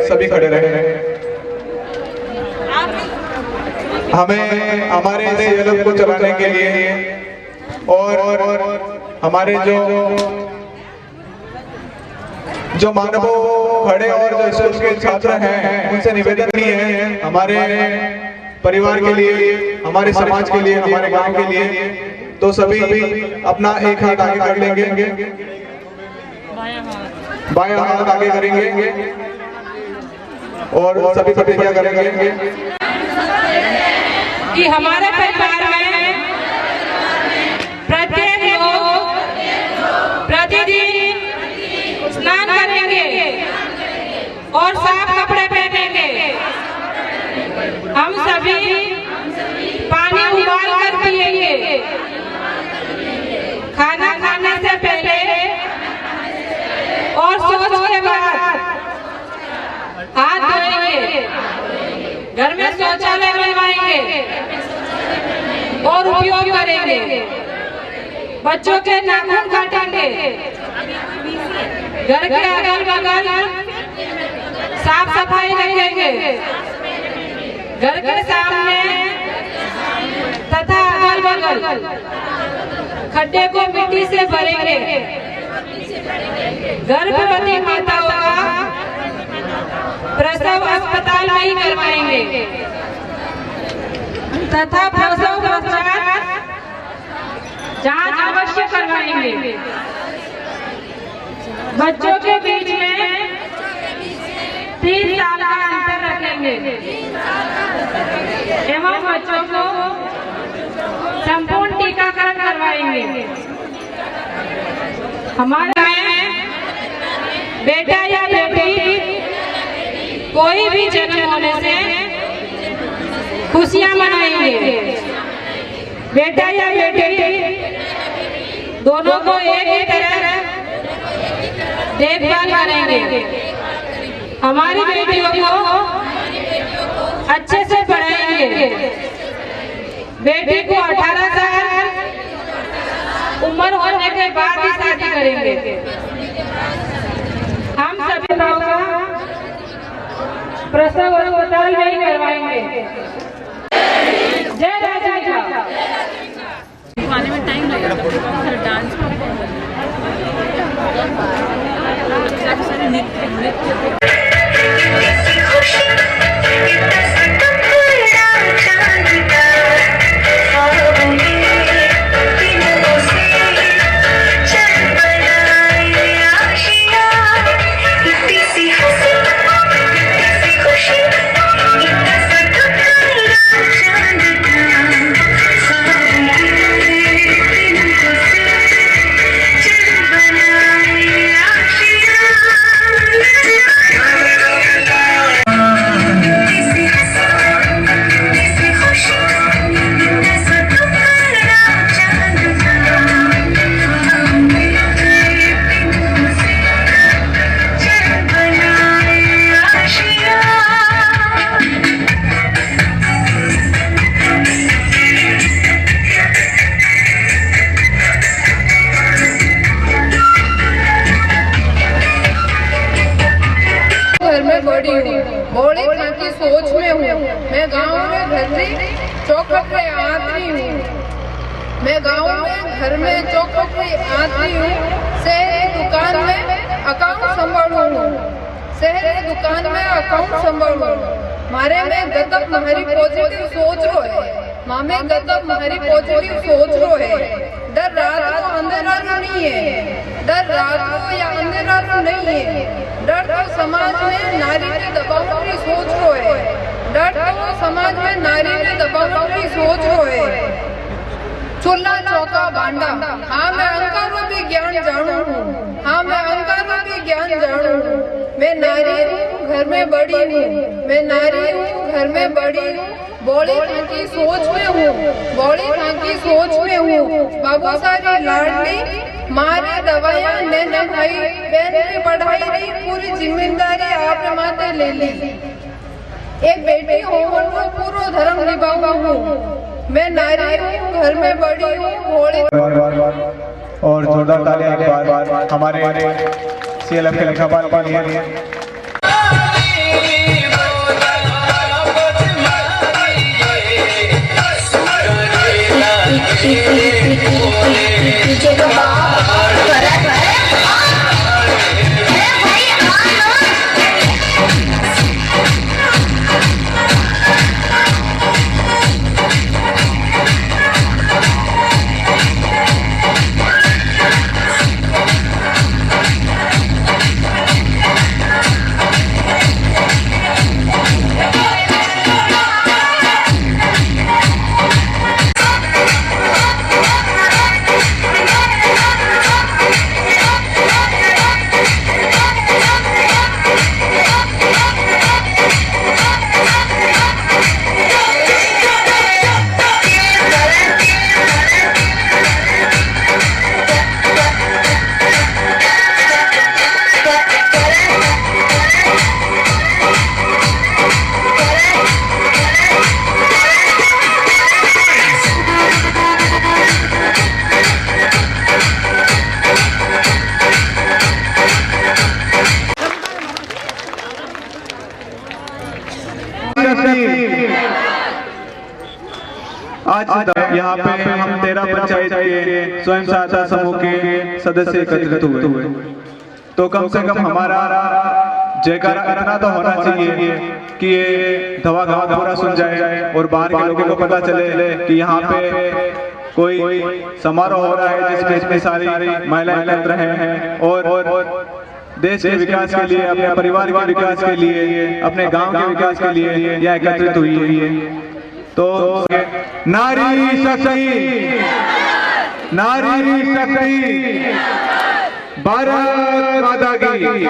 सभी खड़े रहे। हमें हमारे जलम को चलाने के लिए और हमारे जो मानवों खड़े और जो उसके छात्र हैं उनसे निवेदन भी है, हमारे परिवार के लिए, हमारे समाज के लिए, हमारे गांव के लिए, तो सभी अपना एक हाथ आगे कर लेंगे, बायां हाथ आगे करेंगे और सभी प्रतिज्ञा करेंगे कि हमारे परिवार में प्रत्येक लोग प्रतिदिन स्नान करेंगे और साफ कपड़े पहनेंगे। हम सभी पानी उबाल कर पिएंगे। खाना खाने से पहले और शौच के बाद हाथ धोएंगे। घर में शौचालय बनवाएंगे और उपयोग करेंगे। बच्चों के नाखून काटेंगे। घर के अगल बगल साफ सफाई रखेंगे। घर के सामने तथा अगल बगल खड्डे को मिट्टी से भरेंगे। गर्भवती माताओं का प्रसव अस्पताल में ही करवाएंगे तथा प्रसव पश्चात जांच अवश्य करवाएंगे। बच्चों के बीच में 3 साल का अंतर रखेंगे एवं बच्चों को संपूर्ण टीकाकरण करवाएंगे। हमारे में बेटा या बेटी कोई भी जन्म होने से खुशियां मनाएंगे। बेटा या बेटी दोनों को एक ही तरह देखभाल करेंगे। हमारी बेटियों को अच्छे से पढ़ाएंगे। बेटी को 18 साल उम्र होने के बाद ही शादी करेंगे। हम सभी लोगों का प्रसव अस्पताल में ही करवाएंगे। जय राजा जी। आने में टाइम लगेगा फिर डांस नृत्य बड़े खां की सोच में हूँ। मैं गांव में घर चौखट में आती हूँ। मैं गांव में घर में चौखट में आती हूँ। शहरी दुकान में अकाउंट संभालू हूँ। शहरी दुकान में अकाउंट संभालू। मारे में गतक हमारी पॉजिटिव सोच रो है। मामे गतक हमारी पॉजिटिव सोच रो है। डर रात को अंधेरा नहीं है। डर रात को या अंधेरा नहीं है। डर तो समाज में नारी के दबाव की सोच रो है। डर तो समाज में नारी के दबाव की सोच रो है। चूल्हा चौका बांडा। हाँ मैं अंकारों भी ज्ञान जानू हूँ। हाँ मैं अंकारों भी ज्ञान जानू हूँ। मैं नारी हूँ, घर में बड़ी हूँ। मैं नारी हूँ, घर में बड़ी हूँ। बौड़ी खां की सोच में हूँ। बौड़ी खां की सोच में हूँ। बाबू सारी लाडली मारे दवाइयाँ नैना भाई बहन की पढ़ाई रही पूरी जिम्मेदारी आपने माथे ले ली। एक बेटी होवन को पूरा धर्म निभाऊंगा हूँ। मैं नारी हूँ, घर में बड़ी हूँ। भोले और जोरदार तालियां एक बार हमारे CLF के लेखापाल के लिए। आज यहाँ पे हम 13 पंचायत के स्वयं सहायता समूह के सदस्य एकत्रित हुए, तो कम से कम हमारा जयकारा इतना तो होना चाहिए कि ये धवा गाँव पूरा सुन जाए और बाहर के लोगों को पता चले कि यहाँ पे कोई समारोह हो रहा है जिसमें इतनी सारी महिलाएं एकत्र हैं और देश के विकास के लिए, अपने परिवार के विकास के लिए, अपने गांव के विकास के लिए यह एकत्रित हुई है। तो नारी शक्ति, नारी शक्ति, भारत माता की,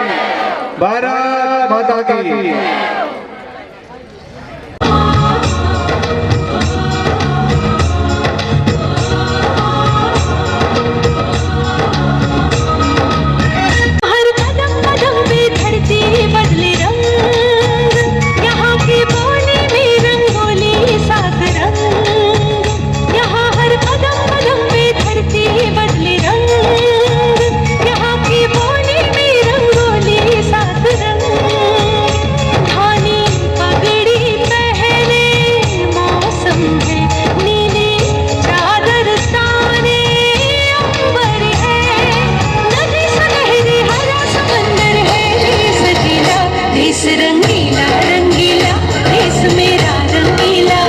भारत माता की। बदले रंग, यहाँ की बोली में रंगोली साथ रंग, यहाँ हर कदम कदम पे धरती बदले रंग, यहाँ की बोली में रंगोली साथ रंग, धानी पगड़ी पहने मौसम है, नीली चादर ताने अंबर है, नदी सुनहरी हरा समंदर है, देश रंगीला रंगीला, देश मेरा रंगीला,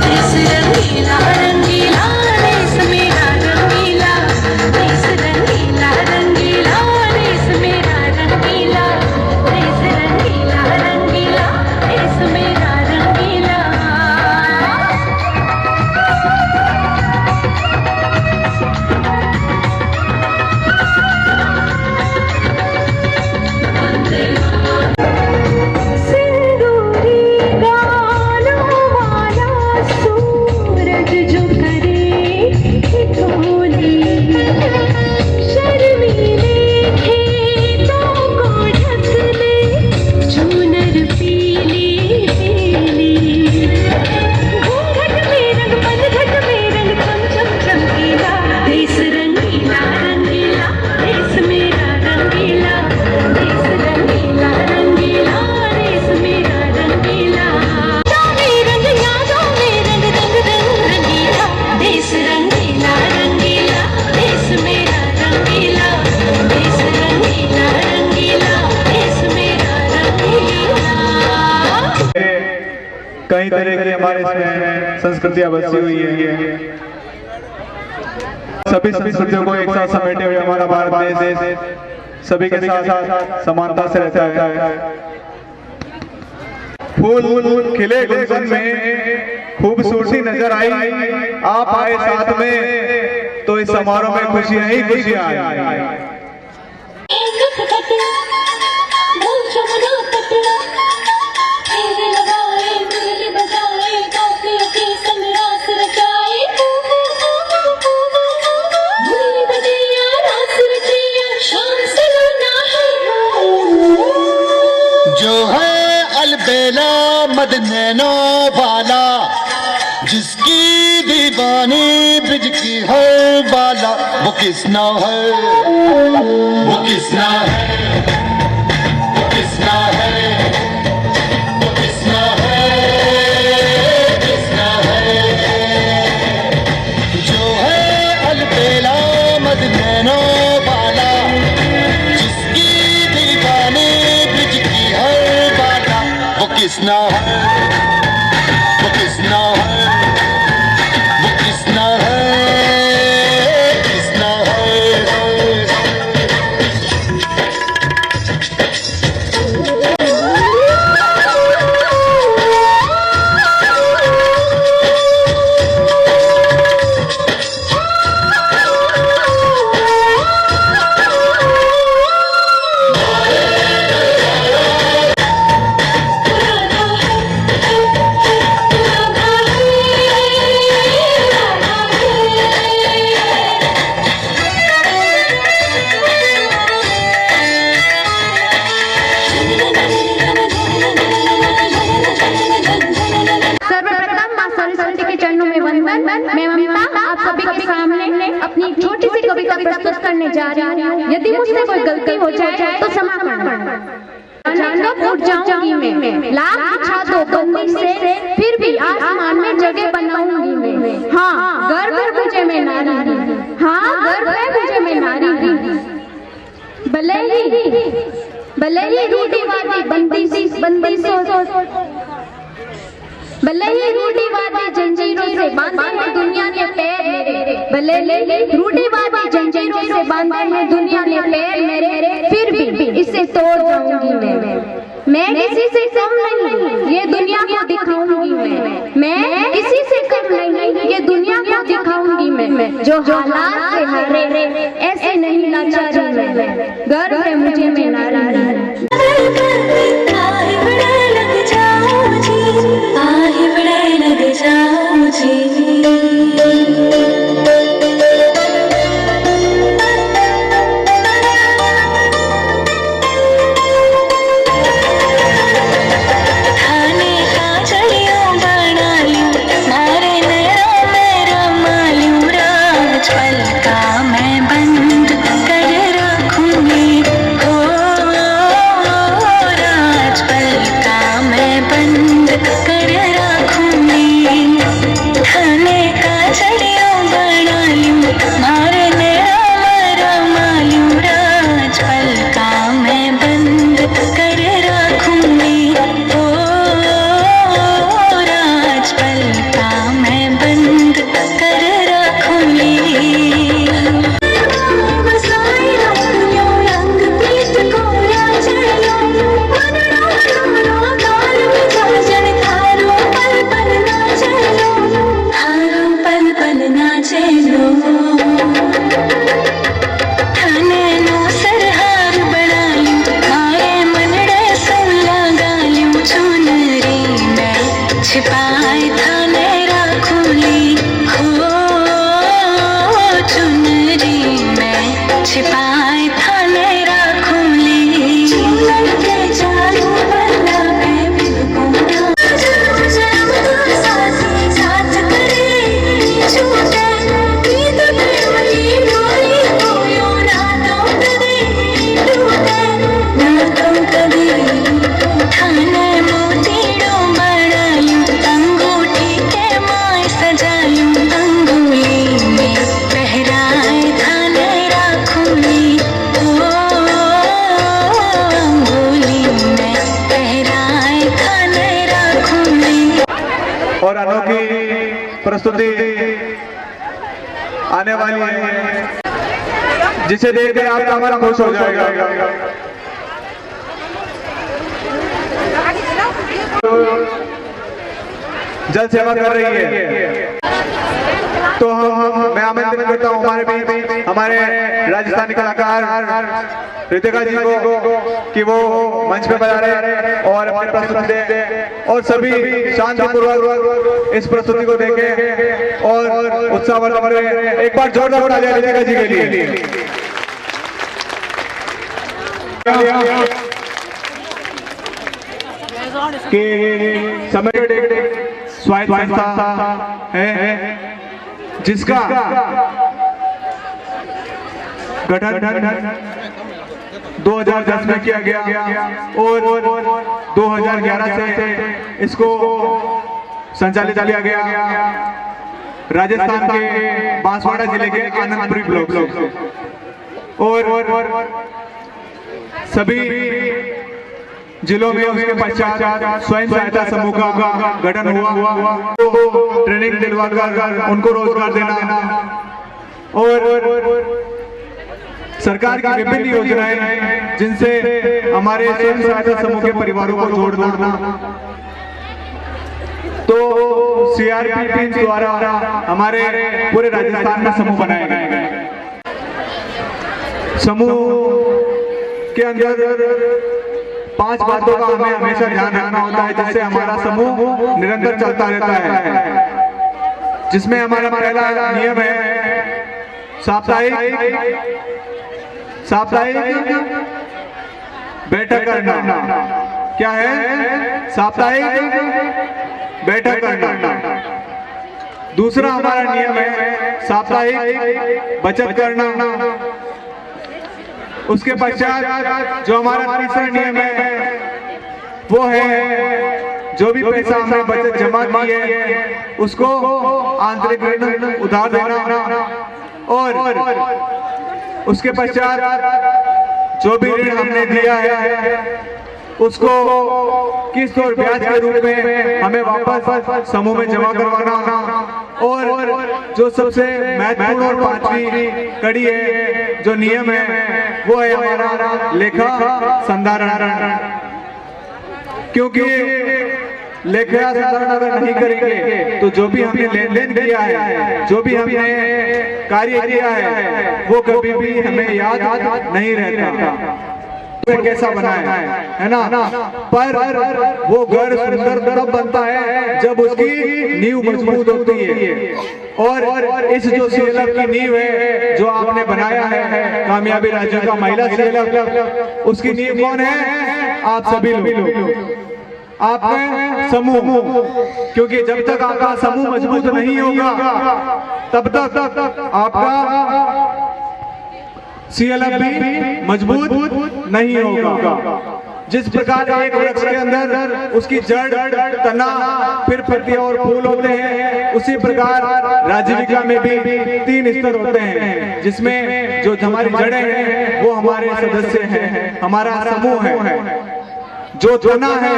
देश रंगीला रंगीला, देश मेरा रंगीला, देश रंगीला रंगीला, देश मेरा रंगीला, देश रंगीला रंगीला, देश मेरा रंगीला। कई तरह की हमारे इसमें संस्कृतियां बसी हुई है। सभी संस्कृतियों को एक साथ समेटे हुए हमारा भारत देश सभी के साथ समानता से रहता है। फूल खिले गुलशन में खूबसूरती नजर आई, आप आए साथ में तो इस समारोह में खुशियां ही खुशियां आई। जो है अलबेला मदनैनो वाला, जिसकी दीवानी ब्रिज की है बाला, वो किसना है, वो किसना है, वो किसना है, वो किसना है, किसना है। जो है अलबेला मदनैनो वाला, जिसकी दीवानी ब्रिज की है बाला, वो किसना है, वो किसना है, वो किसना है, किसना है। मैं ममता आप सभी के सामने अपनी छोटी सी कविता प्रस्तुत करने जा रही हूँ। यदि मुझसे कोई गलती हो जाए तो क्षमा करना। जानो उठ जाऊंगी मैं, लाख छातों बंदी से, फिर भी आसमान में जगह बनाऊंगी मैं। भले ही रूढ़िवादी भले ही रूढ़िवादी जंजीरों से बांधे हैं दुनिया ने पैर मेरे, भले रूढ़िवादी जंजीरों से बांधे हैं दुनिया ने पैर मेरे, फिर भी इसे तोड़ जाऊंगी मैं किसी से कम नहीं ये दुनिया को दिखाऊंगी मैं किसी से कम नहीं ये दुनिया को दिखाऊंगी मैं, जो हालात से हारे ऐसे नहीं लाचारी मैं, गर्व है मुझे मैं नारी। और अनोखी प्रस्तुति आने वाली है जिसे देखकर आपका मन खुश हो जाएगा। जल सेवा कर रही है तो मैं आमंत्रित करता हूँ हमारे राजस्थानी कलाकार रितिका जी को कि वो मंच पे बजा रहे और अपनी प्रस्तुति दें और सभी शांतिपूर्वक इस प्रस्तुति को देखें और उत्साहवर्धन करें। एक बार जोरदार उठा जाए रितिका जी के लिए। कि समय स्वायत्त संस्था है जिसका गठन 2010 में किया गया और 2011 से इसको संचालित किया गया राजस्थान के बांसवाड़ा जिले के आनंदपुरी ब्लॉक और सभी जिलों में उसके पश्चात स्वयं सहायता समूह का गठन हुआ तो ट्रेनिंग दिलवाकर उनको रोजगार देना और सरकार की विभिन्न योजनाएं जिनसे हमारे स्वयं सहायता समूह के परिवारों को जोड़ना। तो सीआरपी टीम द्वारा हमारे पूरे राजस्थान में समूह बनाए गए। समूह के अंदर 5 बातों का हमें हमेशा ध्यान रखना होता है जिससे हमारा समूह निरंतर चलता रहता है। जिसमें हमारा पहला नियम है साप्ताहिक बैठक करना। क्या है? साप्ताहिक बैठक करना। दूसरा हमारा नियम है साप्ताहिक बचत करना। उसके पश्चात जो हमारा तीसरा नियम है वो है जो भी पैसा हमने बचत जमा की है उसको आंतरिक ऋण उधार देना। और उसके पश्चात जो भी ऋण हमने दिया है उसको किस्त और ब्याज के रूप में हमें वापस समूह में जमा करवाना। और जो सबसे महत्वपूर्ण और पांचवी कड़ी है, जो नियम है, वो है हमारा लेखा संधारण। क्योंकि लेखा संधारण अगर नहीं करेंगे तो जो भी हमने लेन देन किया है, जो भी हमने कार्य किया है, वो कभी भी हमें याद नहीं रहता कैसा बना है ना। पर वो घर सुंदर तब बनता है जब उसकी नींव मजबूत होती है। और इस जो CLF की नींव है जो आपने बनाया है कामयाबी राज्यों का महिला CLF, उसकी नींव कौन है? आप सभी लोग, आपका समूह। क्योंकि जब तक आपका समूह मजबूत नहीं होगा तब तक आपका CLF भी मजबूत नहीं होगा। जिस प्रकार एक वृक्ष के अंदर उसकी जड़, तना, फिर पत्तियां और फूल होते हैं, उसी प्रकार राजीविका में भी 3 स्तर होते हैं, जिसमें जो हमारी जड़ें हैं वो हमारे सदस्य हैं, हमारा समूह है। जो तना है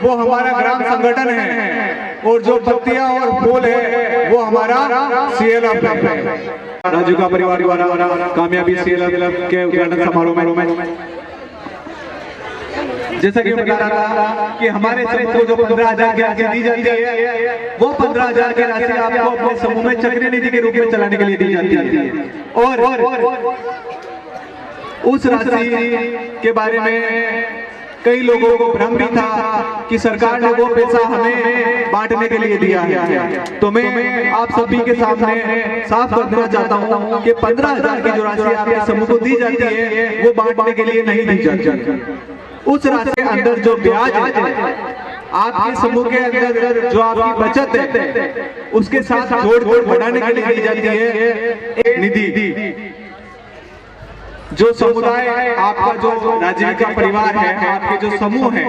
वो हमारा ग्राम संगठन है, और जो पत्तियां और फूल है वो हमारा CLF है। राजू का परिवार द्वारा कामयाबी CLF के उद्घाटन समारोह में जैसा कि बता रहा था कि हमारे समूह को जो 15,000 की राशि दी जाती है, वो 15,000 की राशि आपको अपने समूह में चक्र निधि के रूप में चलाने के लिए दी जाती है। और उस राशि के बारे में कई लोगों को भ्रम भी था कि सरकार ने वो पैसा हमें बांटने के लिए दिया है। तो मैं आप सभी के सामने साफ कर देना चाहता हूँ कि 15,000 की जो राशि आपके समूह को दी जाती है वो बांटने के लिए नहीं दी जाती। उस राशि के अंदर जो ब्याज है, आपके समूह के अंदर जो आपकी बचत है, उसके साथ जोड़ बढ़ाने के लिए दी जाती है एक निधि। जो समुदाय आपका जो राजीविका परिवार है, आपके जो समूह है,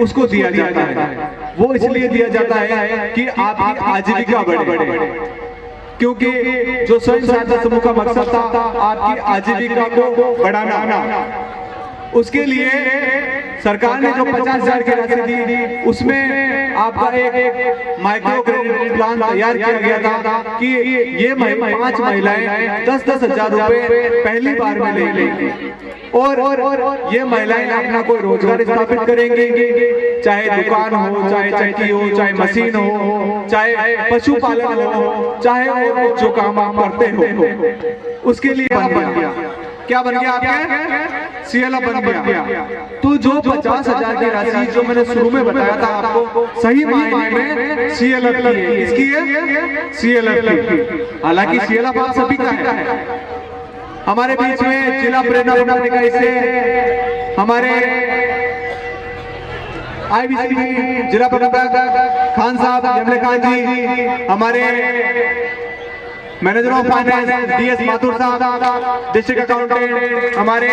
उसको दिया जाता है। वो इसलिए दिया जाता है कि आपकी आजीविका बढ़े। क्योंकि जो स्वयं सहायता समूह का मकसद था आपकी आजीविका को बढ़ाना, उसके लिए सरकार ने जो 50,000 की राशि दी, उसमें आपका एक माइक्रो क्रेडिट प्लान तैयार किया गया था कि ये 5 महिलाएं 10-10 हजार रुपए पहली बार में लेंगी। और ये महिलाएं अपना कोई रोजगार स्थापित करेंगी, चाहे दुकान हो, चाहे चक्की हो, चाहे मशीन हो, चाहे पशुपालन हो, चाहे और जो काम आप करते हो, उसके लिए बन गया। क्या बन गया? आपका CLF बन गया। तो जो 50,000 की राशि जो मैंने शुरू में बताया था आपको, सही मायने में CLF की है। किसकी है? CLF की। हालांकि CLF आप सभी का है। हमारे बीच में जिला प्रेरणा बनाने का इसे हमारे IBC जिला प्रबंधक खान साहब, जमले खान जी, हमारे manager of finance DS Mathur साहब, डिस्ट्रिक्ट अकाउंटेंट हमारे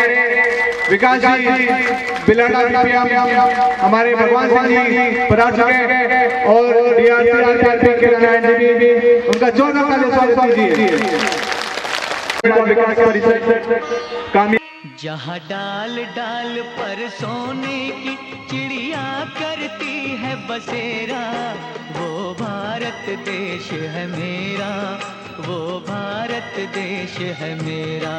विकास जी, बिलाड़ा DPM हमारे भगवान सिंह जी पधार चुके हैं, और DRC के नारायण जी भी, उनका जोरदार तालियों से स्वागत कीजिए। विकास परिषद जहाँ डाल डाल पर सोने की चिड़िया करती है बसेरा, वो भारत देश है मेरा, वो भारत देश है मेरा।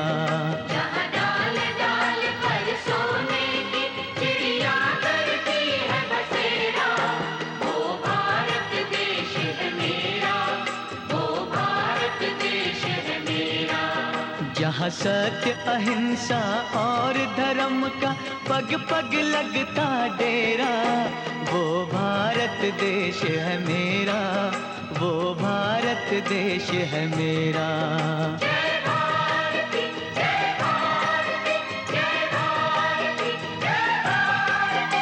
जहाँ डाल डाल पर सोने की चिड़िया करती है बसेरा, वो भारत देश है मेरा, वो भारत देश है मेरा। जहाँ सत्य, अहिंसा और धर्म का पग पग लगता डेरा, वो भारत देश है मेरा, वो भारत देश है मेरा। जय भारती, जय भारती, जय भारती, जय भारती।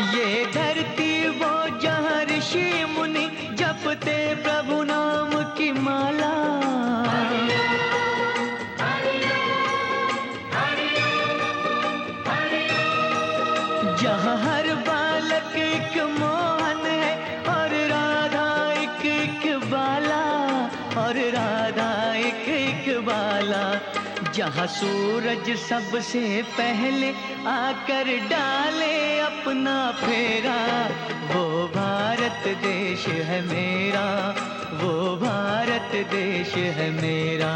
ये धरती वो जहाँ ऋषि मुनि जपते प्रभु नाम की माला, जहाँ हर बालक एक मोहन है और राधा एक एक बाला, और राधा एक एक बाला। जहाँ सूरज सबसे पहले आकर डाले अपना फेरा, वो भारत देश है मेरा, वो भारत देश है मेरा।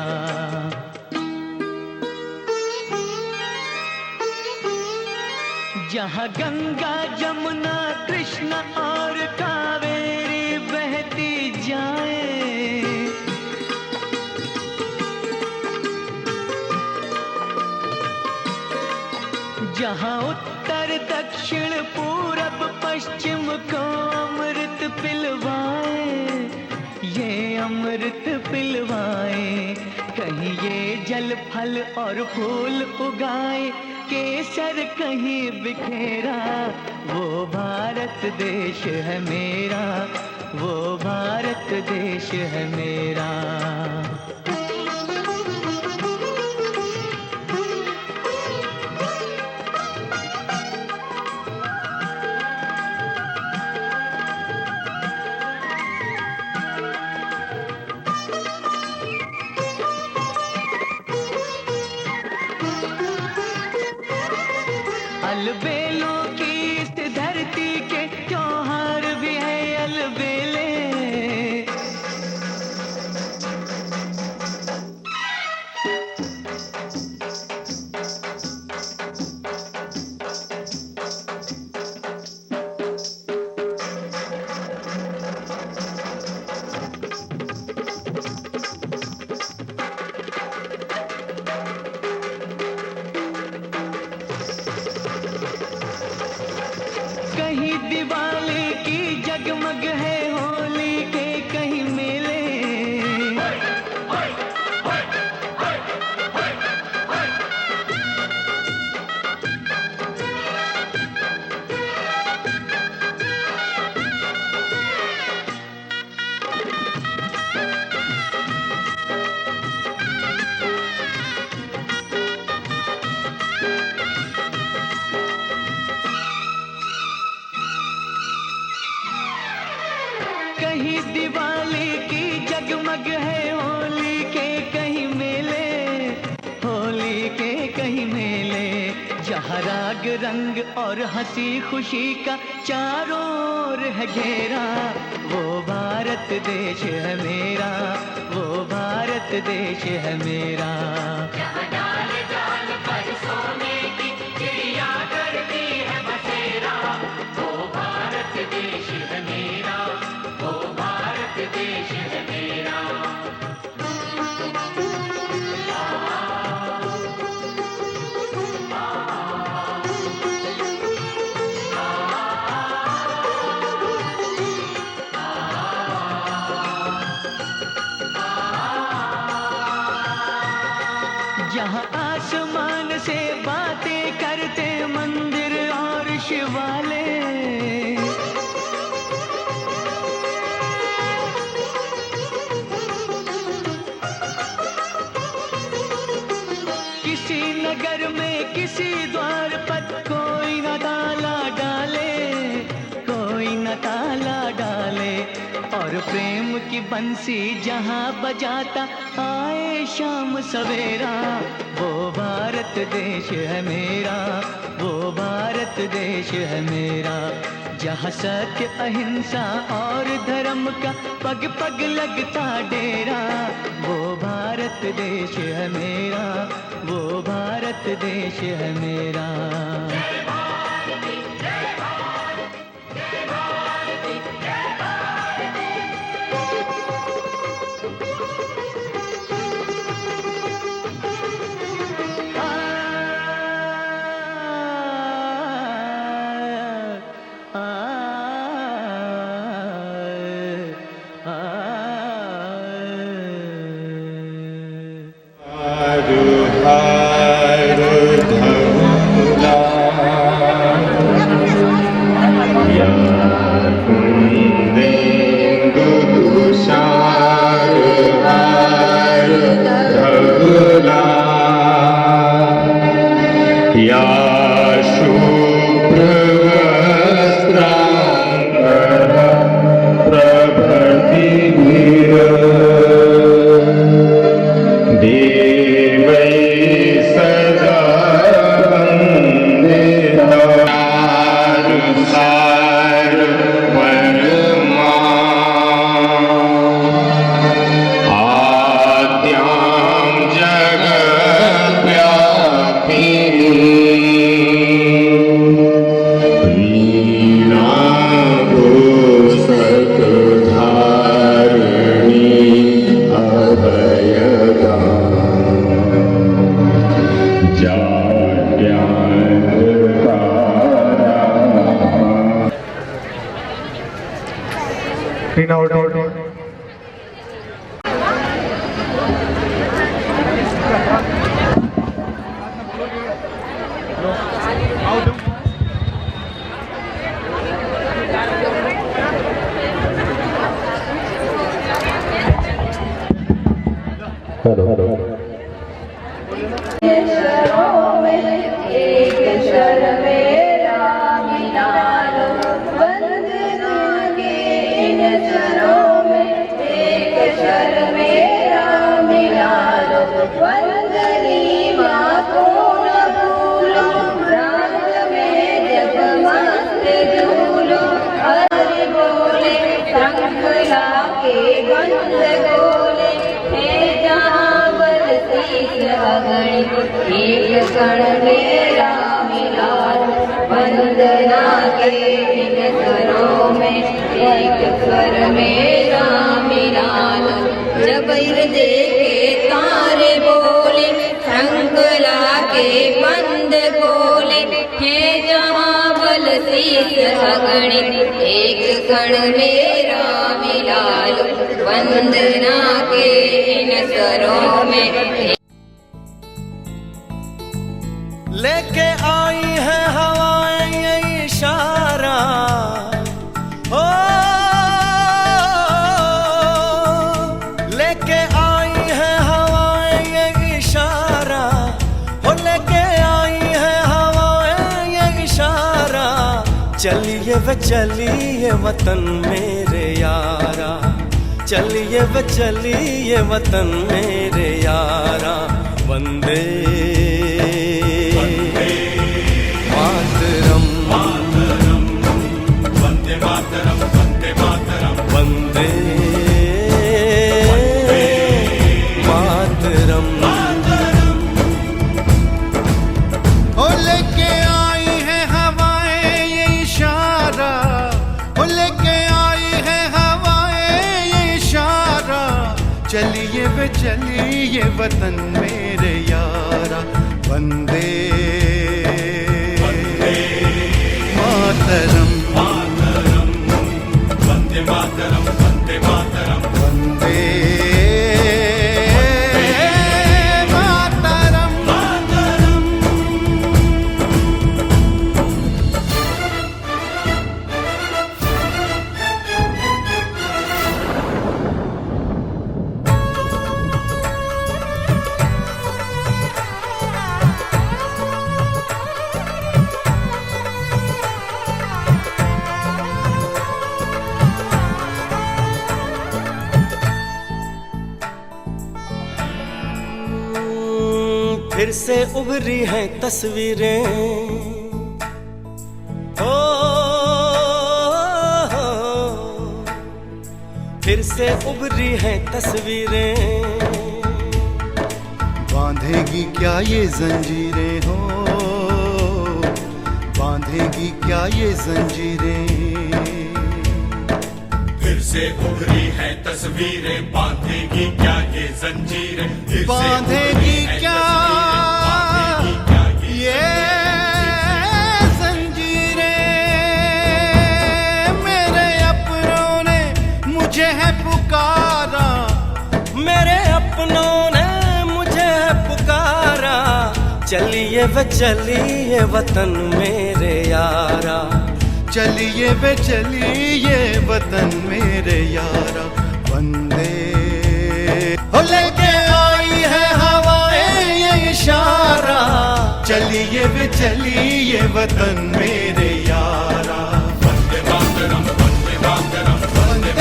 जहाँ गंगा जमुना कृष्ण और कावेरी बहती जाए, जहाँ उत्तर दक्षिण पूरब पश्चिम को अमृत पिलवाए, ये अमृत पिलवाए। कहीं ये जल फल और फूल उगाए, केसर कहीं बिखेरा, वो भारत देश है मेरा, वो भारत देश है मेरा। अलबेलों की इस धरती के त्योहार भी है अलबेले। कहीं दिवाली की जगमग है होली के कहीं मेले। कहीं दिवाली की जगमग है होली के कहीं मेले, होली के कहीं मेले। जहाँ राग रंग और हंसी खुशी का चारों ओर है घेरा, वो भारत देश है मेरा, वो भारत देश है मेरा। जहाँ डाल डाल पर सोने की चिड़िया करती है बसेरा, वो भारत देश है मेरा, वो भारत देश है मेरा। जहाँ आसमान से बातें करते मंदिर और शिवालय, किसी नगर में किसी द्वार पर कोई न ताला डाले, कोई न ताला डाले। और प्रेम की बंसी जहाँ बजाता आए शाम सवेरा, वो भारत देश है मेरा, वो भारत देश है मेरा। जहाँ सत्य अहिंसा और धर्म का पग पग लगता डेरा, वो भारत देश है मेरा, वो भारत देश है मेरा। या शुभ्र लेके आई है हवाएं ये इशारा, ओ लेके आई है हवाएं ये इशारा, ओ लेके आई है हवाएं ये इशारा। चलिए वे चलिए वतन मेरे यारा, चलिए वे चलिए वतन मेरे यारा। वंदे मातरम, वंदे मातरम, वंदे मातरम, वंदे मातरम। ओ लेके आई है हवाएं ये इशारा, ओ लेके आई है हवाएं ये इशारा। चलिए वे चलिए वतन मेरे यारा। वंदे मातरम, वंदे मातरम, वंदे मातरम, वंदे मातरम, मातरम। फिर से उभरी हैं तस्वीरें, ओ फिर से उभरी हैं तस्वीरें। बांधेगी क्या ये जंजीरें हो, बांधेगी क्या ये जंजीरें। फिर से उभरी है तस्वीरें, बांधेगी क्या ये जंजीरें। बांधेगी क्या ये जंजीरें। मेरे अपनों ने मुझे है पुकारा, मेरे अपनों ने मुझे पुकारा। चलिए वे चलिए वतन मेरे यारा, चलिए वे चलिए वतन मेरे यारा। वंदे हो लेके आई है हवाएं ये इशारा, चलिए वे चलिए वतन मेरे यारा। वंदे मातरम, वंदे मातरम, वंदे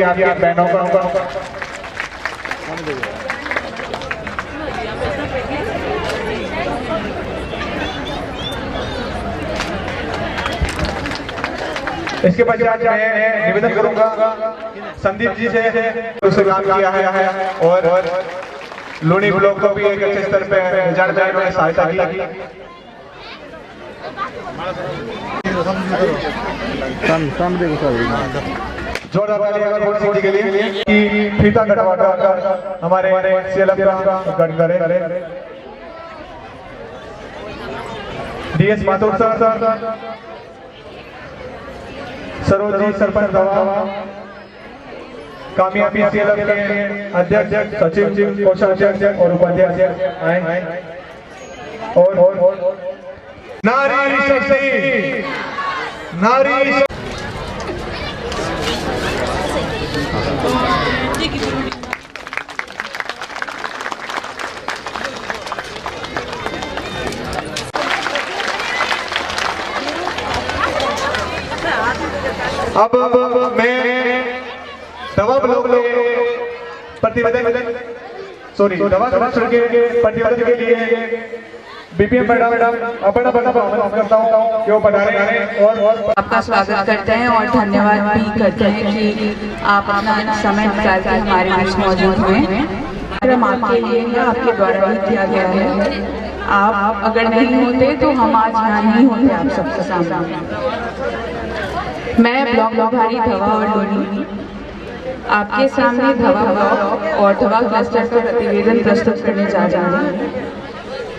आपकी बहनों का इसके पश्चात मैं निवेदन करूंगा संदीप जी से, उससे काम किया है और लूनी ब्लॉक को भी एक अच्छे स्तर पे जाने जाने उन्होंने सहायता की। जोरदार ताली अगर बोल सिंह जी के लिए कि फीता कटवा कर हमारे सीएलएफ का उद्घाटन करें। डीएस माथुर सर, सरोज जी सरपंच दवा, कामयाबी सीएलएफ के अध्यक्ष, सचिव, कोषाध्यक्ष और उपाध्यक्ष आए। और नारी शक्ति, नारी अब मैं दवा ब्लॉक प्रतिवेदन दवा के प्रतिवेदन के लिए बीपीएम मैडम अपना करता हूँ कि वो पधारे और आपका स्वागत करते हैं और धन्यवाद भी करते हैं कि आप अपना समय निकाल कर हमारे बीच मौजूद हुए हैं। कार्यक्रम आपके लिए या आपके द्वारा ही किया गया है। आप अगर नहीं होते तो हम आज यहाँ नहीं होते आप सबके सामने। मैं ब्लॉक प्रभारी धवा और लूनी आपके सामने धवा ब्लॉक और धवा क्लस्टर का प्रतिवेदन प्रस्तुत करने जा रहे हैं।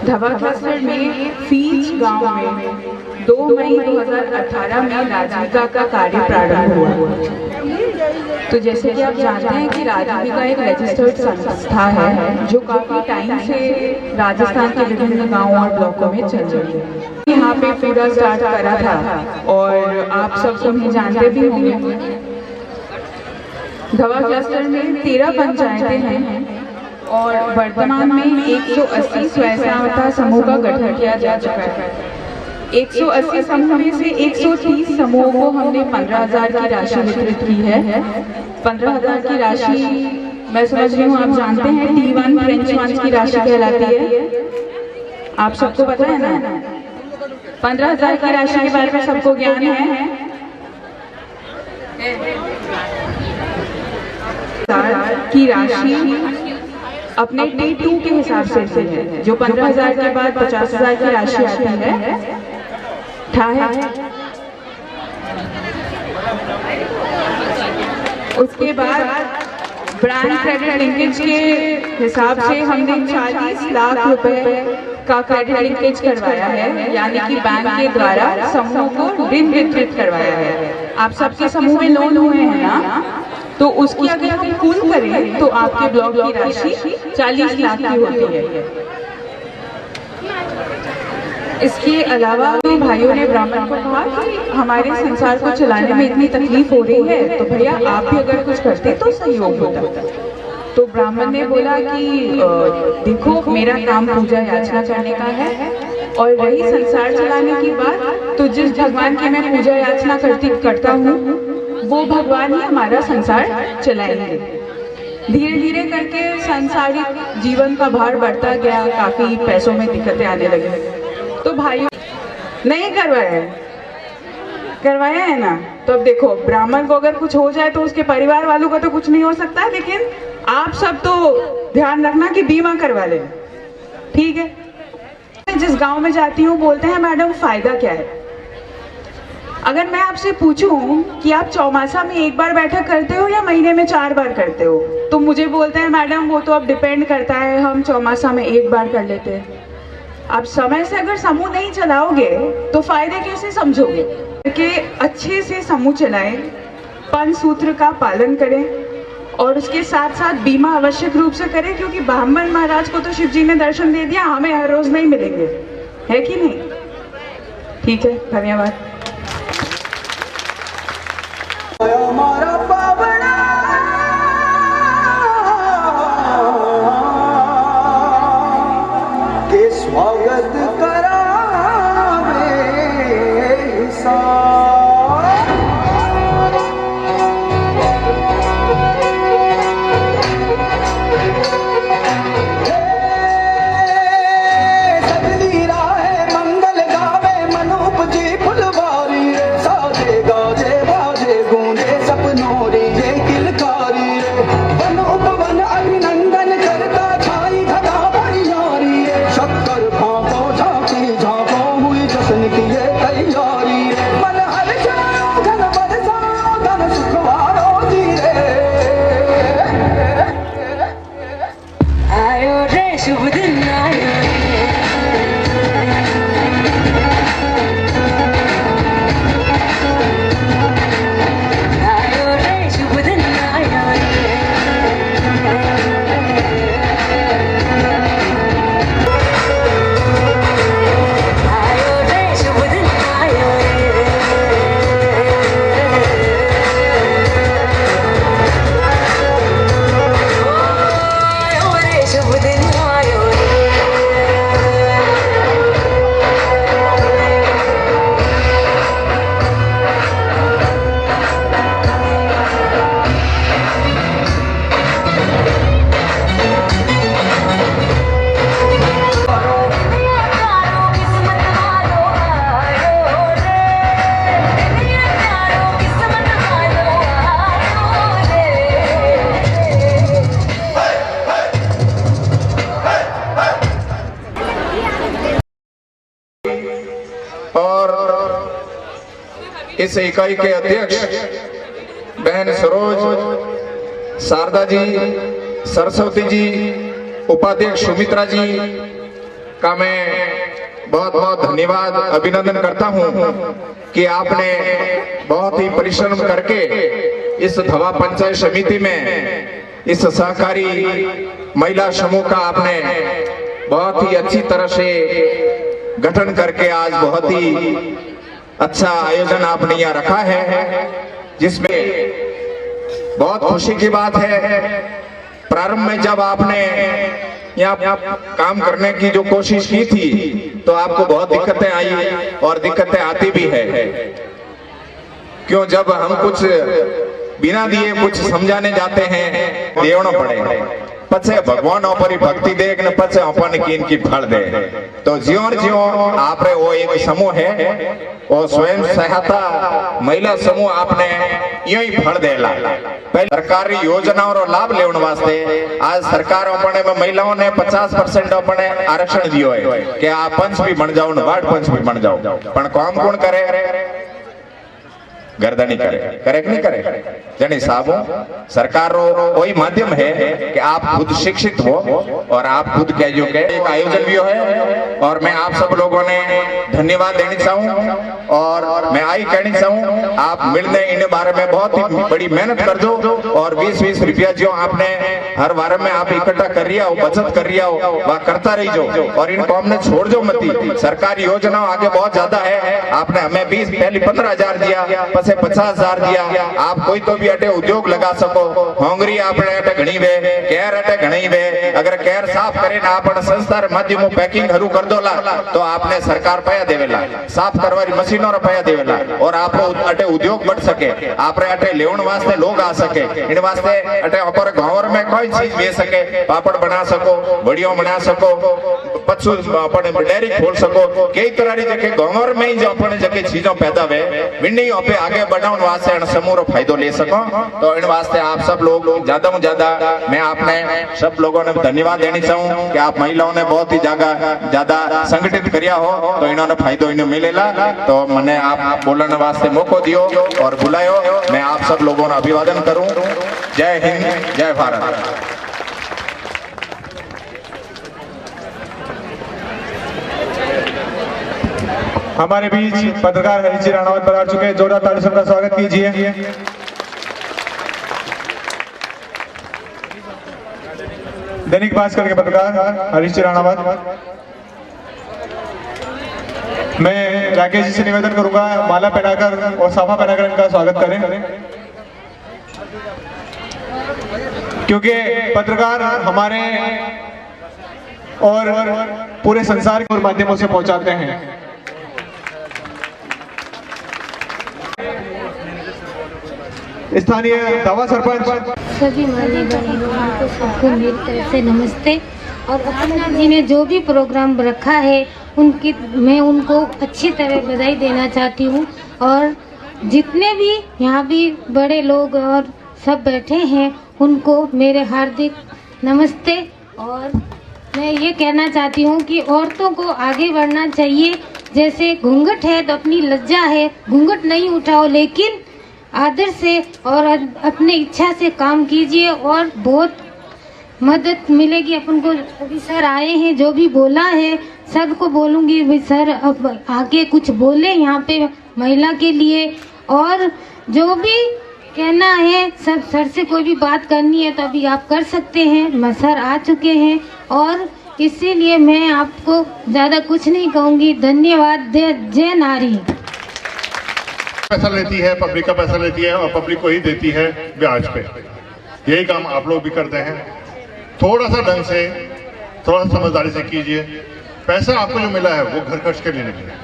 धवा क्लस्टर में फीच गांव में 2 मई 2018 में राजीविका का कार्य प्रारंभ हुआ। तो जैसे कि आप जानते हैं कि राजीविका एक रजिस्टर्ड संस्था है जो काफी टाइम से राजस्थान के विभिन्न गांवों और ब्लॉकों में चल रही है। यहाँ पे पूरा स्टार्ट करा था और आप सब सभी जानते भी होंगे। धवा क्लस्टर में 13 पंचायतें हैं और वर्तमान में 180 स्वयं सहायता समूह का गठन किया जा चुका है। 180 समूह में से 130 समूह को हमने 15,000 की राशि वितरित की है। 15,000 की राशि मैं समझ रही हूँ आप जानते हैं T1 फ्रेंच मंच की राशि कहलाती है। आप सबको पता है ना 15,000 की राशि के बारे में सबको ज्ञान है। की राशि अपने T2 के हिसाब से है जो 15,000 के बाद 50,000 की राशि आती है। उसके बाद ब्रांड क्रेडिट लिंकेज के हिसाब से हमने 40 लाख रुपए का क्रेडिट लिंकेज करवाया है, यानी कि बैंक के द्वारा समूह को ऋण वितरित करवाया है। आप सबके समूह में लोन हुए हैं ना, तो उसकी अगर हम कुल करें तो आपके ब्लॉक की राशि 40 लाख की होती है। इसके अलावा भाइयों ने ब्राह्मण को कहा कि हमारे संसार को चलाने में इतनी तकलीफ हो रही है तो भैया आप भी अगर कुछ करते तो सहयोग होता। तो ब्राह्मण ने बोला कि देखो मेरा काम पूजा याचना करने का है और रही संसार चलाने की बात, तो जिस भगवान की मैं पूजा याचना करता हूँ वो भगवान ही हमारा संसार चलाएंगे। धीरे धीरे करके सांसारिक जीवन का भार बढ़ता गया, काफी पैसों में दिक्कतें आने लगी। तो भाइयों नहीं करवाया है ना। तो अब देखो ब्राह्मण को अगर कुछ हो जाए तो उसके परिवार वालों का तो कुछ नहीं हो सकता, लेकिन आप सब तो ध्यान रखना कि बीमा करवा लें, ठीक है। जिस गांव में जाती हूँ बोलते हैं मैडम फायदा क्या है। अगर मैं आपसे पूछूं कि आप चौमासा में 1 बार बैठक करते हो या महीने में 4 बार करते हो, तो मुझे बोलते हैं मैडम वो तो अब डिपेंड करता है, हम चौमासा में 1 बार कर लेते हैं। आप समय से अगर समूह नहीं चलाओगे तो फायदे कैसे समझोगे। कि अच्छे से समूह चलाएं, 5 सूत्र का पालन करें और उसके साथ साथ बीमा आवश्यक रूप से करें, क्योंकि ब्राह्मण महाराज को तो शिव जी ने दर्शन दे दिया, हमें हर रोज नहीं मिलेंगे, है कि नहीं? ठीक है, धन्यवाद। स्वागत करावे सजली राहे मंगल गावे मनूप जी फुलवारी साजे गाजे बाजे गूंजे सपनों रे ये किलकारी मनूप वन अभिनंदन करता छाई धगा बड़ी नारी शक्कर भांको झांकी झांको हुई जश्न की ये तैयारी मन हर जाओ धन बरसाओ धन सुखवारो जी रे आयो रे शुभ दिन आयो रे शुभ दिन आयो रे शुभ दिन आयो रे शुभ दिन आयो और इस इकाई के अध्यक्ष बहन सरोज, शारदा जी, सरस्वती जी, उपाध्यक्ष सुमित्रा जी का मैं बहुत बहुत धन्यवाद अभिनंदन करता हूं कि आपने बहुत ही परिश्रम करके इस धवा पंचायत समिति में इस सहकारी महिला समूह का आपने बहुत ही अच्छी तरह से गठन करके आज बहुत ही अच्छा आयोजन आपने यहाँ रखा है, जिसमें बहुत खुशी की बात है। प्रारंभ में जब आपने यहाँ काम करने की जो कोशिश की थी तो आपको बहुत दिक्कतें आई और दिक्कतें आती भी है। क्यों, जब हम कुछ बिना दिए कुछ समझाने जाते हैं देवना पड़े, पछे भगवान पर भक्ति देख न पछे अपन की इनकी फल दे। तो ज्यों ज्यों आपरे वो एक समूह है, वो स्वयं सहायता महिला समूह आपने यूं ही फल देला। पहले सरकारी योजनाओं रो लाभ लेने वास्ते आज सरकार अपने में महिलाओं ने 50% अपने आरक्षण दियो है कि आप पंच भी बन जाओ, वार्ड पंच भी बन जाओ, पण काम कौन करे? गर्दनी करे, करे कि नहीं करे? जनी साहबों, सरकार रो कोई माध्यम है कि आप खुद शिक्षित हो और आप खुद के जो के एक आयोजन भी है। और मैं आप सब लोगों ने धन्यवाद देनी चाहूँ और मैं आई कहनी चाहूँ, आप मिलने इन बारे में बहुत ही बड़ी मेहनत कर दो और 20-20 रुपया जो आपने हर बार में आप इकट्ठा कर रिया हो, बचत कर रिया हो, वह करता रही जो और इनको हमने छोड़ जो मती। सरकारी योजना आगे बहुत ज्यादा है, आपने हमें 20 पहले 15,000 दिया, 50,000 दिया। आप कोई तो भी अटे उद्योग लगा सको, होंगरी आपने अटे घणी वे, केर अटे घणी वे, अगर केर साफ करे ना आपने संस्था माध्यम पैकिंग हरू कर दोला तो आपने सरकार पैया देवेला, साफ करवारी मशीनों पैया देवेला और आप अटे उद्योग बढ़ सके, आपने अटे लेवन वास्ते लोग आ सके, इन वास्ते अटे अपर गांव में कोई चीज बेच सके, पापड़ बना सको, वड़ियों बना सको, पशु अपने डेयरी खोल सको, कई तरह की जगह गांव में ही जो अपने जगह चीजों पैदा वे विन्नी पे आगे बढ़ाने वास्ते समूह फायदो ले सको। तो इन वास्ते आप सब लोग ज्यादा में ज्यादा मैं आपने सब लोगों ने धन्यवाद देनी चाहूँ कि आप महिलाओं ने बहुत ही ज्यादा संगठित करिया हो तो इन्होंने फायदो इन्हें मिलेला। तो मैंने आप बोलने वास्ते मौको दियो और बुलायो, मैं आप सब लोगों ने अभिवादन करूँ। जय हिंद, जय भारत। हमारे बीच पत्रकार हरीश जी राणावत पधार चुके हैं, जोरदार ताली से उनका स्वागत कीजिए। दैनिक भास्कर के पत्रकार हरीश राणावत। मैं राकेश जी से निवेदन करूंगा माला पहनाकर और साफा पहनाकर इनका स्वागत करें, क्योंकि पत्रकार हमारे और पूरे संसार के माध्यमों से पहुंचाते हैं। स्थानीय दावा सरपंच सभी मान्यवर लोगों को सबको मेरी तरफ से नमस्ते। और अपना जी ने जो भी प्रोग्राम रखा है मैं उनको अच्छी तरह बधाई देना चाहती हूँ। और जितने भी यहाँ भी बड़े लोग और सब बैठे हैं उनको मेरे हार्दिक नमस्ते। और मैं ये कहना चाहती हूँ कि औरतों को आगे बढ़ना चाहिए। जैसे घूंघट है तो अपनी लज्जा है, घूंघट नहीं उठाओ, लेकिन आदर से और अपने इच्छा से काम कीजिए और बहुत मदद मिलेगी अपन को। अभी सर आए हैं, जो भी बोला है सर को बोलूँगी भाई सर अब आगे कुछ बोले यहाँ पे महिला के लिए। और जो भी कहना है सब सर से कोई भी बात करनी है तो अभी आप कर सकते हैं, सर आ चुके हैं। और इसीलिए मैं आपको ज़्यादा कुछ नहीं कहूँगी। धन्यवाद। जय नारी। पैसा लेती है, पब्लिक का पैसा लेती है और पब्लिक को ही देती है ब्याज पे। यही काम आप लोग भी करते हैं। थोड़ा सा ढंग से, थोड़ा सा समझदारी से कीजिए। पैसा आपको जो मिला है वो घर खर्च के लिए नहीं है,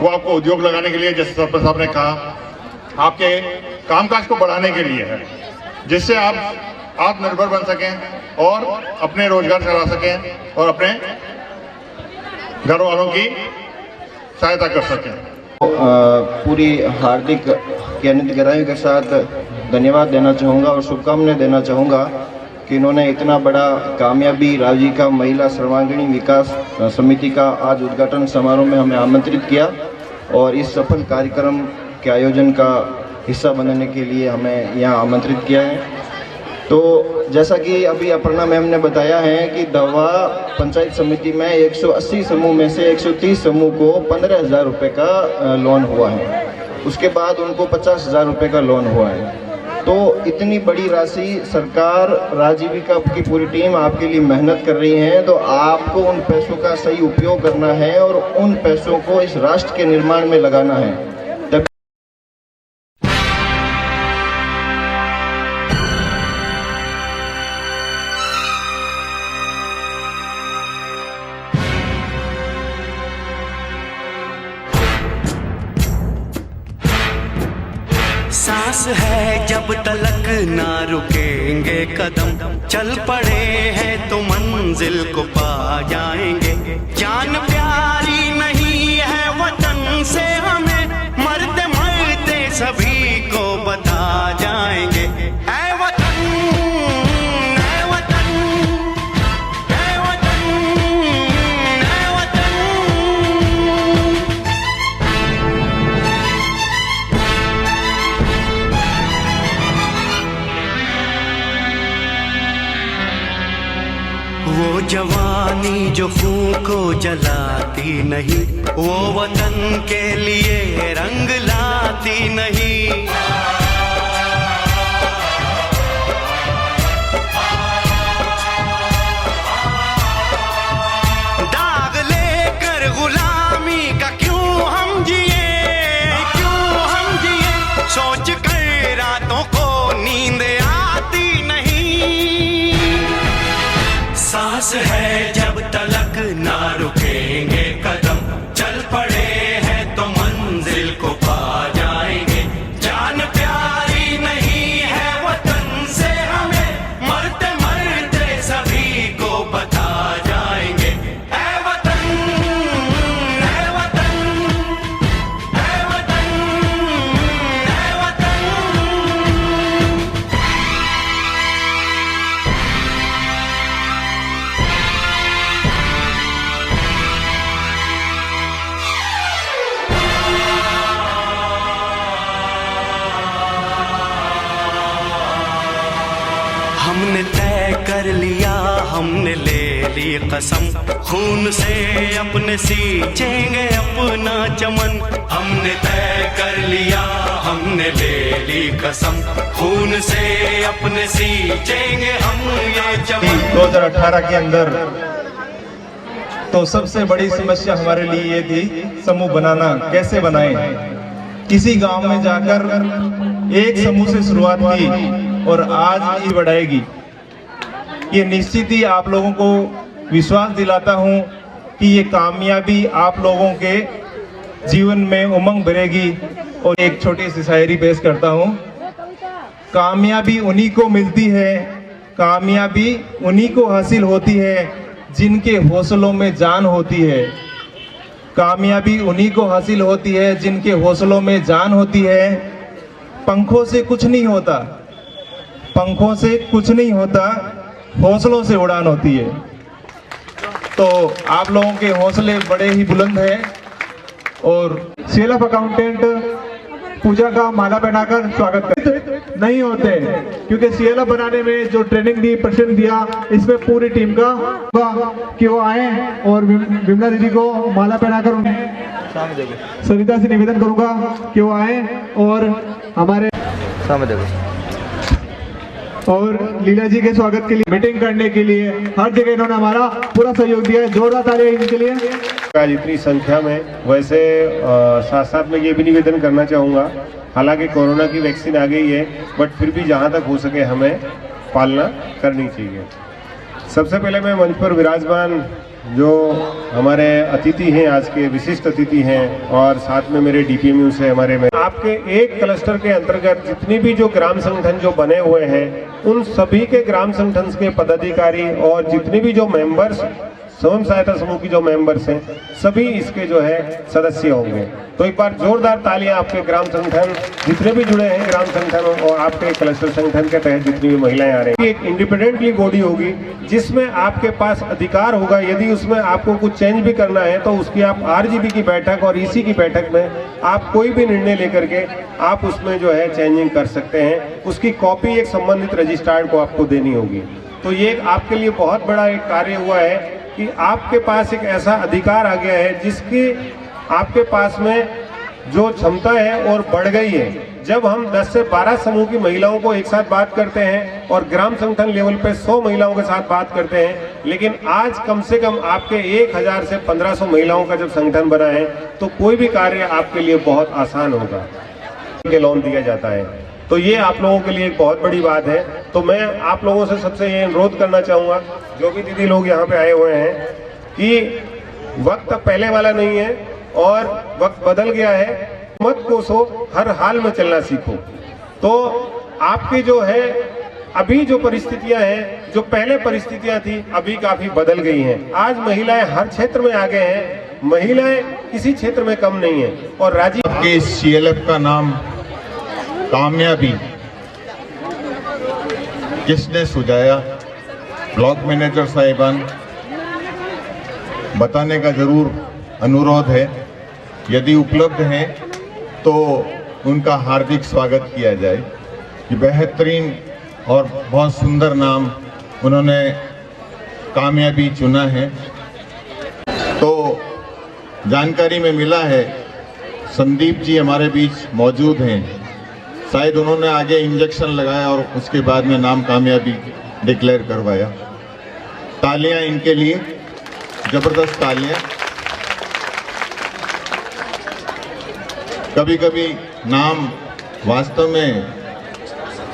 वो आपको उद्योग लगाने के लिए, जैसे सरपंच साहब ने कहा, आपके कामकाज को बढ़ाने के लिए है, जिससे आप आत्मनिर्भर बन सकें और अपने रोजगार चला सकें और अपने घर वालों की सहायता कर सकें। पूरी हार्दिक अनित गहराइयों के साथ धन्यवाद देना चाहूँगा और शुभकामनाएं देना चाहूँगा कि इन्होंने इतना बड़ा कामयाबी राजी का महिला सर्वांगीणी विकास समिति का आज उद्घाटन समारोह में हमें आमंत्रित किया और इस सफल कार्यक्रम के आयोजन का हिस्सा बनने के लिए हमें यहाँ आमंत्रित किया है। तो जैसा कि अभी अपर्णा मैम ने बताया है कि दवा पंचायत समिति में 180 समूह में से 130 समूह को 15,000 रुपये का लोन हुआ है, उसके बाद उनको 50,000 रुपये का लोन हुआ है। तो इतनी बड़ी राशि सरकार, राजीविका की पूरी टीम आपके लिए मेहनत कर रही है, तो आपको उन पैसों का सही उपयोग करना है और उन पैसों को इस राष्ट्र के निर्माण में लगाना है। सांस है जब तलक ना रुकेंगे कदम, चल पड़े हैं तो मंजिल को पा जाएंगे। जान प्यारी नहीं है वतन से हमें, मरते मरते सभी को बता जाएंगे। ऐ वतन, ऐ वतन, ऐ वतन, ऐ वतन। वो जवानी जो खून को जलाती नहीं, वो वतन के लिए रंग लाती नहीं। दाग लेकर गुलामी का क्यों हम जिए, क्यों हम जिए, सोच कर रातों को नींद आती नहीं। सांस है जब तलक ना रुकेंगे कदम, चल पड़े हैं तो मंजिल को पा जाएंगे। जान प्यारी नहीं है वतन से हमें, मरते मरते सभी को बता जाएंगे। ऐ वतन, ऐ वतन, ऐ वतन, ऐ वतन। हमने तय कर लिया, हमने ले ली ली कसम, खून से अपने सींचेंगे अपना चमन। हमने तय कर लिया, हमने ले ली कसम, खून से अपने सींचेंगे हम ये चमन। 2018 के अंदर तो सबसे बड़ी समस्या हमारे लिए ये थी समूह बनाना, कैसे बनाएं। किसी गांव में जाकर एक समूह से शुरुआत की और आज ये बढ़ाएगी। ये निश्चित ही आप लोगों को विश्वास दिलाता हूं कि ये कामयाबी आप लोगों के जीवन में उमंग भरेगी। और एक छोटी सी शायरी पेश करता हूं। कामयाबी उन्हीं को मिलती है, कामयाबी उन्हीं को हासिल होती है जिनके हौसलों में जान होती है। कामयाबी उन्हीं को हासिल होती है जिनके हौसलों में जान होती है। पंखों से कुछ नहीं होता, पंखों से कुछ नहीं होता, हौसलों से उड़ान होती है। तो आप लोगों के हौसले बड़े ही बुलंद हैं। और सीएलएफ अकाउंटेंट पूजा का माला पहनाकर स्वागत करते नहीं होते, क्योंकि सीएलएफ बनाने में जो ट्रेनिंग दी, प्रशिक्षण दिया, इसमें पूरी टीम का कि वो आए और विमला दीदी को माला पहनाकर सरिता से निवेदन करूंगा कि वो आए और हमारे और लीला जी के स्वागत के लिए, मीटिंग करने के लिए हर जगह इन्होंने हमारा पूरा सहयोग दिया है। जोरदार तालियां इनके लिए। आज इतनी संख्या में, वैसे साथ साथ में ये भी निवेदन करना चाहूँगा, हालांकि कोरोना की वैक्सीन आ गई है, बट फिर भी जहाँ तक हो सके हमें पालना करनी चाहिए। सबसे पहले मैं मंच पर विराजमान जो हमारे अतिथि हैं, आज के विशिष्ट अतिथि हैं, और साथ में मेरे डीपीएमयू से हमारे में आपके एक क्लस्टर के अंतर्गत जितनी भी जो ग्राम संगठन जो बने हुए हैं, उन सभी के ग्राम संगठन के पदाधिकारी और जितने भी जो मेंबर्स, स्वयं सहायता समूह की जो मेंबर्स हैं, सभी इसके जो है सदस्य होंगे। तो एक बार जोरदार तालियां आपके ग्राम संगठन जितने भी जुड़े हैं, ग्राम संगठन और आपके क्लस्टर संगठन के तहत जितनी भी महिलाएं आ रही हैं। एक इंडिपेंडेंटली बॉडी होगी जिसमें आपके पास अधिकार होगा, यदि उसमें आपको कुछ चेंज भी करना है तो उसकी आप आरजीबी की बैठक और ईसी की बैठक में आप कोई भी निर्णय लेकर के आप उसमें जो है चेंजिंग कर सकते हैं। उसकी कॉपी एक संबंधित रजिस्ट्रार को आपको देनी होगी। तो ये आपके लिए बहुत बड़ा एक कार्य हुआ है कि आपके पास एक ऐसा अधिकार आ गया है जिसकी आपके पास में जो क्षमता है और बढ़ गई है। जब हम 10 से 12 समूह की महिलाओं को एक साथ बात करते हैं और ग्राम संगठन लेवल पे 100 महिलाओं के साथ बात करते हैं, लेकिन आज कम से कम आपके 1000 से 1500 महिलाओं का जब संगठन बना है तो कोई भी कार्य आपके लिए बहुत आसान होगा। लोन दिया जाता है, तो ये आप लोगों के लिए एक बहुत बड़ी बात है। तो मैं आप लोगों से सबसे ये अनुरोध करना चाहूँगा, जो भी दीदी लोग यहाँ पे आए हुए हैं, कि वक्त पहले वाला नहीं है और वक्त बदल गया है। मत कोसो, हर हाल में चलना सीखो। तो आपकी जो है अभी जो परिस्थितियां हैं, जो पहले परिस्थितियां थी, अभी काफी बदल गई हैं। आज महिलाएं हर क्षेत्र में आगे हैं, महिलाएं किसी क्षेत्र में कम नहीं है। और राजीव के सीएलएफ का नाम कामयाबी किसने सुझाया? ब्लॉक मैनेजर साहिबान, बताने का जरूर अनुरोध है। यदि उपलब्ध हैं तो उनका हार्दिक स्वागत किया जाए। कि बेहतरीन और बहुत सुंदर नाम उन्होंने कामयाबी चुना है। तो जानकारी में मिला है संदीप जी हमारे बीच मौजूद हैं, शायद उन्होंने आगे इंजेक्शन लगाया और उसके बाद में नाम कामयाबी डिक्लेयर करवाया। तालियां इनके लिए, जबरदस्त तालियां। कभी कभी नाम वास्तव में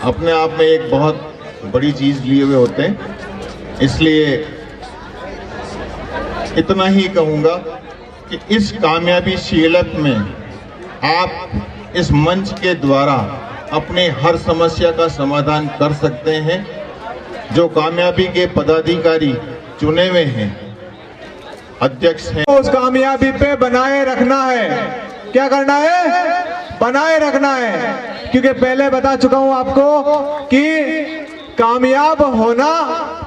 अपने आप में एक बहुत बड़ी चीज लिए हुए होते हैं, इसलिए इतना ही कहूंगा कि इस कामयाबी सीएलएफ में आप इस मंच के द्वारा अपने हर समस्या का समाधान कर सकते हैं। जो कामयाबी के पदाधिकारी चुने हुए हैं, अध्यक्ष हैं, उस कामयाबी पे बनाए रखना है। क्या करना है? बनाए रखना है। क्योंकि पहले बता चुका हूं आपको कि कामयाब होना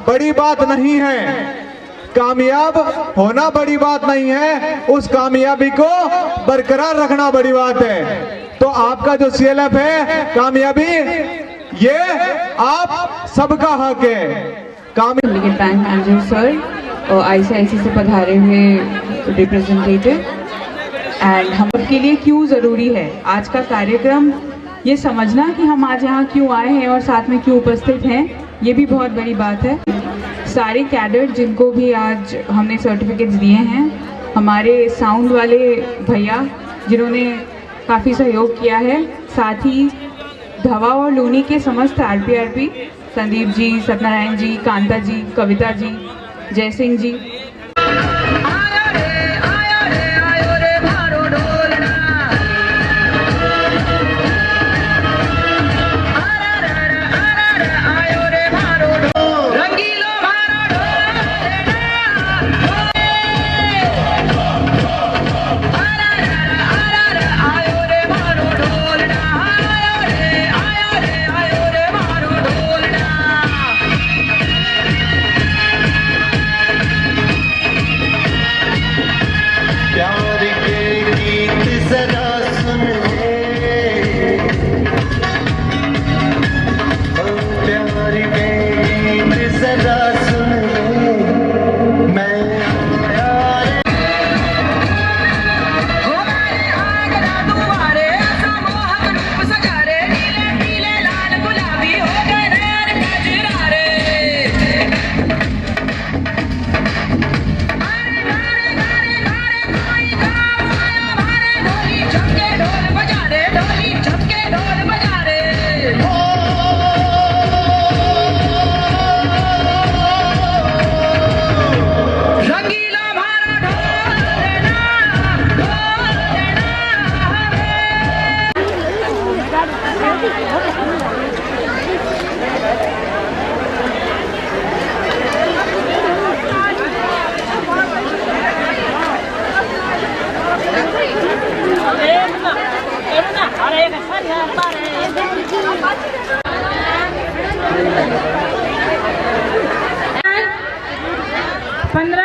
बड़ी बात नहीं है, कामयाब होना बड़ी बात नहीं है, उस कामयाबी को बरकरार रखना बड़ी बात है। तो आपका जो सीएलएफ है, कामयाबी ये आप सबका हक है। बैंक मैनेजर सर, ICIC से पधारे हुए रिप्रेजेंटेटिव। एंड हम लोग के लिए क्यों ज़रूरी है आज का कार्यक्रम, ये समझना कि हम आज यहाँ क्यों आए हैं और साथ में क्यों उपस्थित हैं, ये भी बहुत बड़ी बात है। सारे कैडेट जिनको भी आज हमने सर्टिफिकेट्स दिए हैं, हमारे साउंड वाले भैया जिन्होंने काफ़ी सहयोग किया है, साथ ही धवा और लूनी के समस्त RPRP, संदीप जी, सत्यनारायण जी, कांता जी, कविता जी, जय सिंह जी।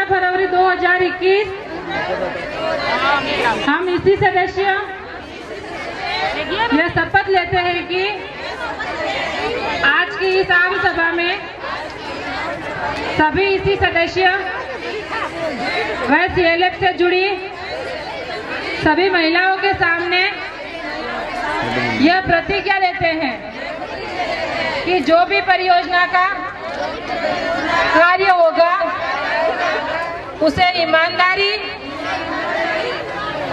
फरवरी 2021 हम इसी सदस्य यह शपथ लेते हैं कि आज की इस आम सभा में सभी इसी सदस्य व CLF से जुड़ी सभी महिलाओं के सामने यह प्रतिज्ञा लेते हैं कि जो भी परियोजना का कार्य होगा उसे ईमानदारी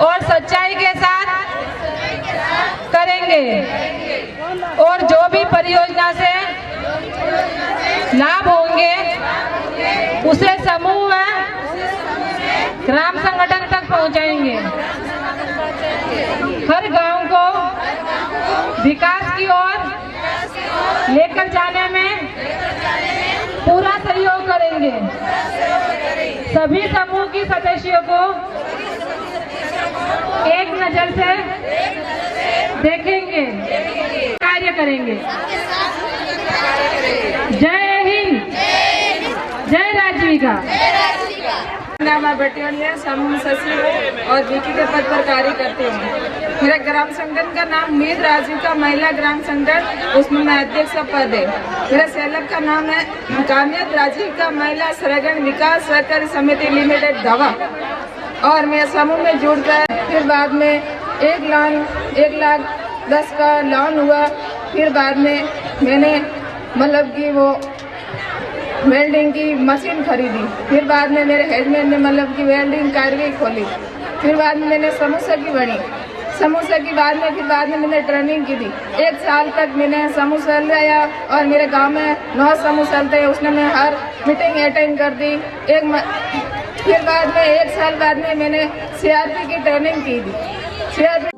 और सच्चाई के साथ करेंगे और जो भी परियोजना से लाभ होंगे उसे समूह व ग्राम संगठन तक पहुंचाएंगे। हर गांव को विकास की ओर लेकर जाने में पूरा सहयोग करेंगे। सभी समूह की सदस्यों को एक नजर से देखेंगे, कार्य करेंगे। जय हिंद, जय राजविका। नामा बटियालिया समूह सचिव और विकी के पद पर कार्य करती हूँ। मेरा ग्राम संगठन का नाम मीर राजविका महिला ग्राम संगठन, उसमें मैं अध्यक्ष का पद है। मेरा सेलक का नाम है कामयाब राजविका महिला सरगण विकास सहकारी समिति लिमिटेड धवा। और मैं समूह में जुड़कर फिर बाद में 1,10,000 का लोन हुआ। फिर बाद में मैंने मतलब कि वो वेल्डिंग की मशीन खरीदी। फिर बाद में मेरे हस्बैंड ने मतलब कि वेल्डिंग कारखाना खोली। फिर बाद में मैंने समोसा की बनी। समोसा की बाद में फिर बाद में मैंने ट्रेनिंग की थी। 1 साल तक मैंने समूह चल रहा और मेरे गांव में 9 समूह चलते हैं, उसने मैं हर मीटिंग अटेंड कर दी। फिर बाद में 1 साल बाद में मैंने CRP की ट्रेनिंग की थी। CRP